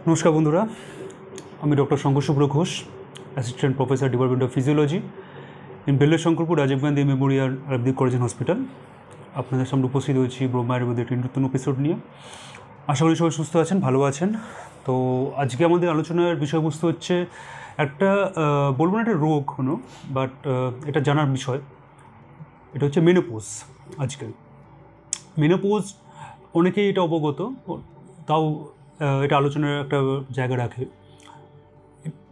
নমস্কার বন্ধুরা, আমি doctor Shankar Shubhra Ghosh, assistant professor department of physiology in Belur Shankarpur Rajiv Gandhi memorial Ayurvedic college hospital. আপনাদের সামনে উপস্থিত হয়েছি ব্রহ্মা আয়ুর্বেদের একটি নতুন এপিসোড নিয়ে। আশা করি সবাই সুস্থ আছেন, ভালো আছেন। তো আজকে আমাদের আলোচনার বিষয়বস্তু হচ্ছে একটা বলবো না একটা রোগ হলো, বাট এটা জানার বিষয়। এটা হচ্ছে মেনোপজ। আজকাল মেনোপজ অনেকেই এটা অবগত, তাও এটা আলোচনার একটা জায়গা রাখে।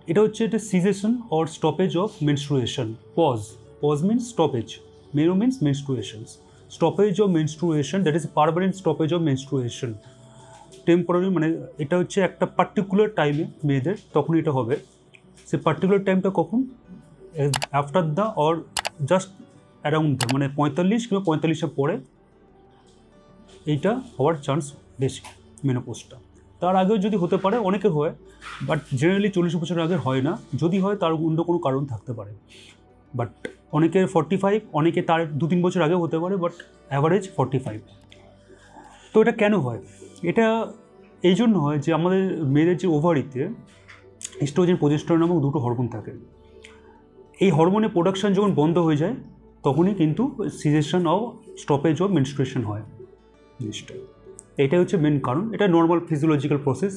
এটা হচ্ছে এটা cessation or stoppage of menstruation. Pause means stoppage, meno means menstruations. Stoppage of menstruation, that is permanent stoppage of menstruation. Temporary মানে এটা হচ্ছে একটা পার্টিকুলার টাইমে মেয়েদের তখন এটা হবে। সে পার্টিকুলার টাইমটা কখন? After the or just around the, মানে 45 কিংবা 45-এর পরে এইটা হওয়ার চান্স বেশি মেনোপজটা। তার আগেও যদি হতে পারে, অনেকের হয়, বাট জেনারেলি 40 বছরের আগে হয় না। যদি হয় তার অন্য কোনো কারণ থাকতে পারে। বাট অনেকের 45, অনেকে তার 2-3 বছর আগেও হতে পারে, বাট অ্যাভারেজ 45। তো এটা কেন হয়? এটা এই জন্য হয় যে আমাদের মেয়েদের যে ওভারিতে ইস্ট্রোজেন, প্রজেস্টেরন নামক দুটো হরমোন থাকে। এই হরমোনের প্রোডাকশান যখন বন্ধ হয়ে যায় তখনই কিন্তু cessation of stoppage of menstruation হয় জিনিসটা। এটাই হচ্ছে মেন কারণ। এটা নর্মাল ফিজিওলজিক্যাল প্রসেস,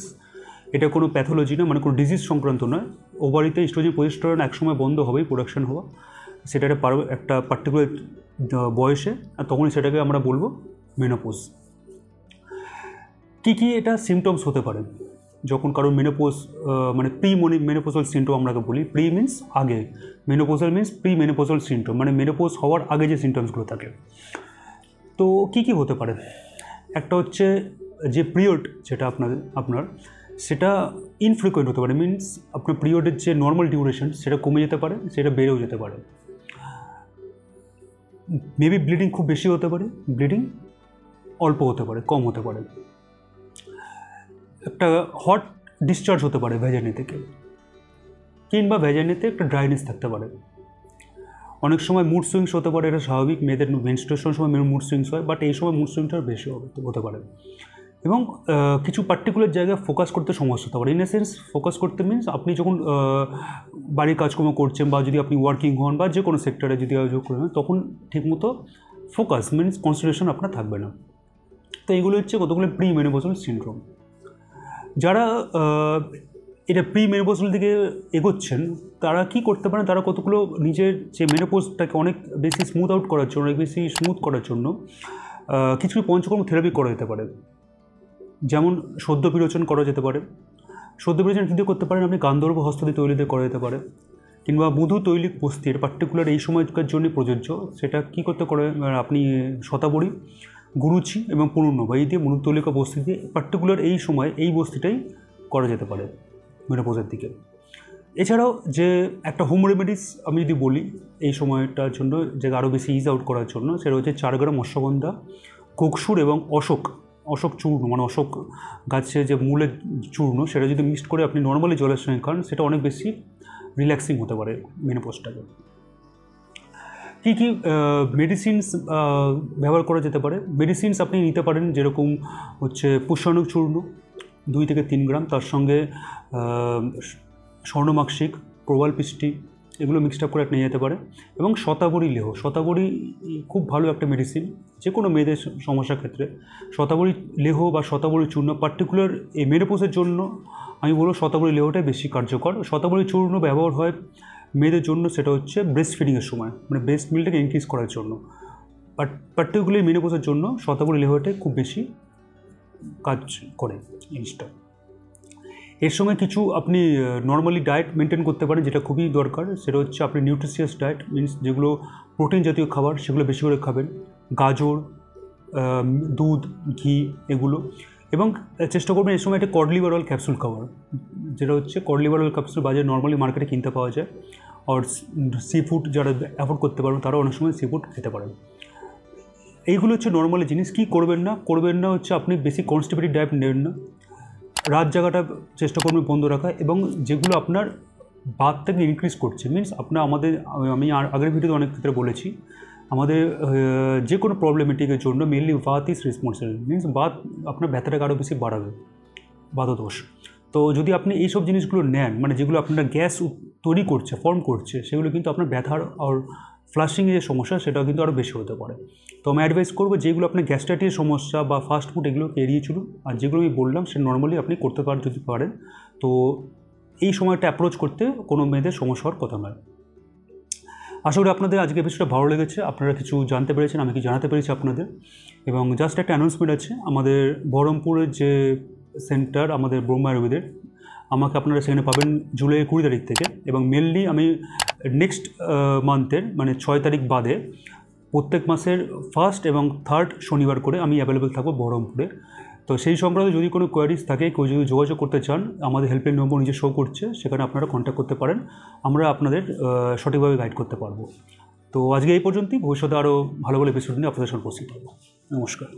এটা কোনো প্যাথোলজি না, মানে কোনো ডিজিজ সংক্রান্ত নয়। ওভারিতে ইস্ট্রোজেন, প্রজেস্টেরন একসময় বন্ধ হবেই প্রোডাকশন হওয়া, সেটা একটা পার্টিকুলার বয়সে, আর তখনই সেটাকে আমরা বলবো মেনোপজ। কী কী এটা সিমটমস হতে পারে যখন কারণ মেনোপজ, মানে মেনোপোজাল সিমটম আমরাকে বলি। প্রি মিনস আগে, menopausal means pre menopausal symptom, মানে মেনোপজ হওয়ার আগে যে সিমটমসগুলো থাকে। তো কী কী হতে পারে? একটা হচ্ছে যে পিরিয়ড যেটা আপনার সেটা ইনফ্রিকুয়েন্ট হতে পারে। মিনস আপনার পিরিয়ডের যে নর্মাল ডিউরেশন সেটা কমে যেতে পারে, সেটা বেড়েও যেতে পারে। মেবি ব্লিডিং খুব বেশি হতে পারে, ব্লিডিং অল্প হতে পারে, কম হতে পারে। একটা হট ডিসচার্জ হতে পারে ভ্যাজানি থেকে, কিংবা ভ্যাজানিতে একটা ড্রাইনেস থাকতে পারে। অনেক সময় মুড সুইংস হতে পারে, এটা স্বাভাবিক, মেয়েদের মেনস্ট্রুয়েশনের সময় মুড সুইংস হয়, বাট এই সময় মুড সুইংটা বেশি হতে পারে। এবং কিছু পার্টিকুলার জায়গায় ফোকাস করতে সমস্যা হতে পারে। ইন এ সেন্স ফোকাস করতে মিনস আপনি যখন বাড়ির কাজকর্ম করছেন, বা যদি আপনি ওয়ার্কিং হন, বা যে কোনো সেক্টরে যদি যোগ করেন, তখন ঠিকমতো ফোকাস মিনস কনসেন্ট্রেশন আপনার থাকবে না। তো এইগুলো হচ্ছে কতগুলো প্রি মেনোপজাল সিনড্রোম। যারা এটা প্রি মেনোপজাল দিকে এগোচ্ছেন তারা কি করতে পারেন? তারা কতগুলো নিজের যে মেনোপজটাকে অনেক বেশি স্মুথ আউট করার জন্য, অনেক বেশি স্মুথ করার জন্য কিছু পঞ্চকর্ম থেরাপি করা যেতে পারে। যেমন সদ্য বিরোচন করা যেতে পারে। সদ্য বিরোচন কী দিয়ে করতে পারেন? আপনি গান্ধর্ব হস্তদি তৈলি দিয়ে করা যেতে পারে, কিংবা মধু তৈলিক বস্তির পার্টিকুলার এই সময়কার জন্য প্রযোজ্য। সেটা কী করতে করে? আপনি শতাবরী, গুরুচি এবং পুনর্নবা এই দিয়ে মধু তৈলিকা বস্তি দিয়ে পার্টিকুলার এই সময় এই বস্তিটাই করা যেতে পারে মেনোপজের দিকে। এছাড়াও যে একটা হোম রেমেডিস আমি যদি বলি এই সময়টার জন্য, যে আরও বেশি ইজ আউট করার জন্য, সেটা হচ্ছে 4 গ্রাম অশ্বগন্ধা, কোকসুর এবং অশোক চূর্ণ, মানে অশোক গাছের যে মূলের চূর্ণ, সেটা যদি মিক্সড করে আপনি নর্মালি জলের সঙ্গে খান, সেটা অনেক বেশি রিল্যাক্সিং হতে পারে মেনোপজটাকে। কী কী মেডিসিনস ব্যবহার করা যেতে পারে? মেডিসিনস আপনি নিতে পারেন, যেরকম হচ্ছে পুষ্যাণু চূর্ণ 2 থেকে 3 গ্রাম, তার সঙ্গে স্বর্ণমাক্ষিক, প্রবাল পিষ্টি, এগুলো মিক্সড আপ করে নিয়ে যেতে পারে। এবং শতাবরী লেহ, শতাবরী খুব ভালো একটা মেডিসিন যে কোনো মেয়েদের সমস্যার ক্ষেত্রে। শতাবরী লেহ বা শতাবরী চূর্ণ পার্টিকুলার এই মেনোপজের জন্য আমি বলবো শতাবরী লেহটাই বেশি কার্যকর। শতাবরী চূর্ণ ব্যবহার হয় মেয়েদের জন্য, সেটা হচ্ছে ব্রেস্ট ফিডিংয়ের সময়, মানে ব্রেস্ট মিল্কটাকে ইনক্রিজ করার জন্য। বাট পার্টিকুলারলি মেনোপজের জন্য শতাবরী লেহটাই খুব বেশি কাজ করে জিনিসটা। এর সঙ্গে কিছু আপনি নর্মালি ডায়েট মেনটেন করতে পারেন, যেটা খুবই দরকার। সেটা হচ্ছে আপনি নিউট্রিশিয়াস ডায়েট মিনস যেগুলো প্রোটিন জাতীয় খাবার সেগুলো বেশি করে খাবেন, গাজর, দুধ, ঘি এগুলো। এবং চেষ্টা করবেন এই সময় একটা কড লিভার অয়েল ক্যাপসুল খাওয়ার, যেটা হচ্ছে কড লিভার অয়েল ক্যাপসুল বাজারে নর্মালি মার্কেটে কিনতে পাওয়া যায়। আর সি ফুড যারা অ্যাফোর্ড করতে পারবেন তারাও অনেক সময় সি ফুড খেতে পারেন। এইগুলো হচ্ছে নর্মালি জিনিস। কী করবেন না হচ্ছে আপনি বেশি কনস্টিপেটেড ডায়েট নেবেন না, রাত জায়গাটা চেষ্টা করবেন বন্ধ রাখা, এবং যেগুলো আপনার বাতটাকে ইনক্রিজ করছে মিনস আমি আগের ভিডিওতে অনেক ক্ষেত্রে বলেছি, আমাদের যে কোনো প্রবলেমেটিকের জন্য mainly Baat is responsible. Means Baat আপনার ব্যথাটাকে আরও বেশি বাড়াবে, বাতদোষ। তো যদি আপনি এই সব জিনিসগুলো নেন, মানে যেগুলো আপনারা গ্যাস তৈরি করছে, ফর্ম করছে, সেগুলো কিন্তু আপনার ব্যথার আর ফ্লাশিংয়ের যে সমস্যা সেটাও কিন্তু আরও বেশি হতে পারে। তো আমি অ্যাডভাইস করবো যেগুলো আপনার গ্যাস্ট্রাইটিসের সমস্যা বা ফাস্ট ফুড এগুলোকে এড়িয়ে চলুন, আর যেগুলো আমি বললাম সে নর্মালি আপনি করতে পারেন যদি পারেন। তো এই সময়টা অ্যাপ্রোচ করতে কোনো মেয়েদের সমস্যা হওয়ার কথা নয়। আশা করি আপনাদের আজকে এপিসোডটা ভালো লেগেছে, আপনারা কিছু জানতে পেরেছেন, আমি কি জানাতে পেরেছি আপনাদের। এবং জাস্ট একটা অ্যানাউন্সমেন্ট আছে, আমাদের বহরমপুরের যে সেন্টার আমাদের ব্রহ্মা আয়ুর্বেদের, আমাকে আপনারা সেখানে পাবেন জুলাই 20 তারিখ থেকে। এবং মেনলি আমি নেক্সট মান্থের মানে 6 তারিখ বাদে প্রত্যেক মাসের 1st এবং 3rd শনিবার করে আমি অ্যাভেলেবেল থাকবো বহরমপুরে। তো সেই সংক্রান্ত যদি কোনো কোয়ারিজ থাকে, কেউ যদি যোগাযোগ করতে চান, আমাদের হেল্পলাইন নম্বর নিজে শো করছে, সেখানে আপনারা কন্ট্যাক্ট করতে পারেন, আমরা আপনাদের সঠিকভাবে গাইড করতে পারবো। তো আজকে এই পর্যন্তই, ভবিষ্যতে আরও ভালো ভালো এপিসোড নিয়ে আপনাদের সামনে উপস্থিত হবো। নমস্কার।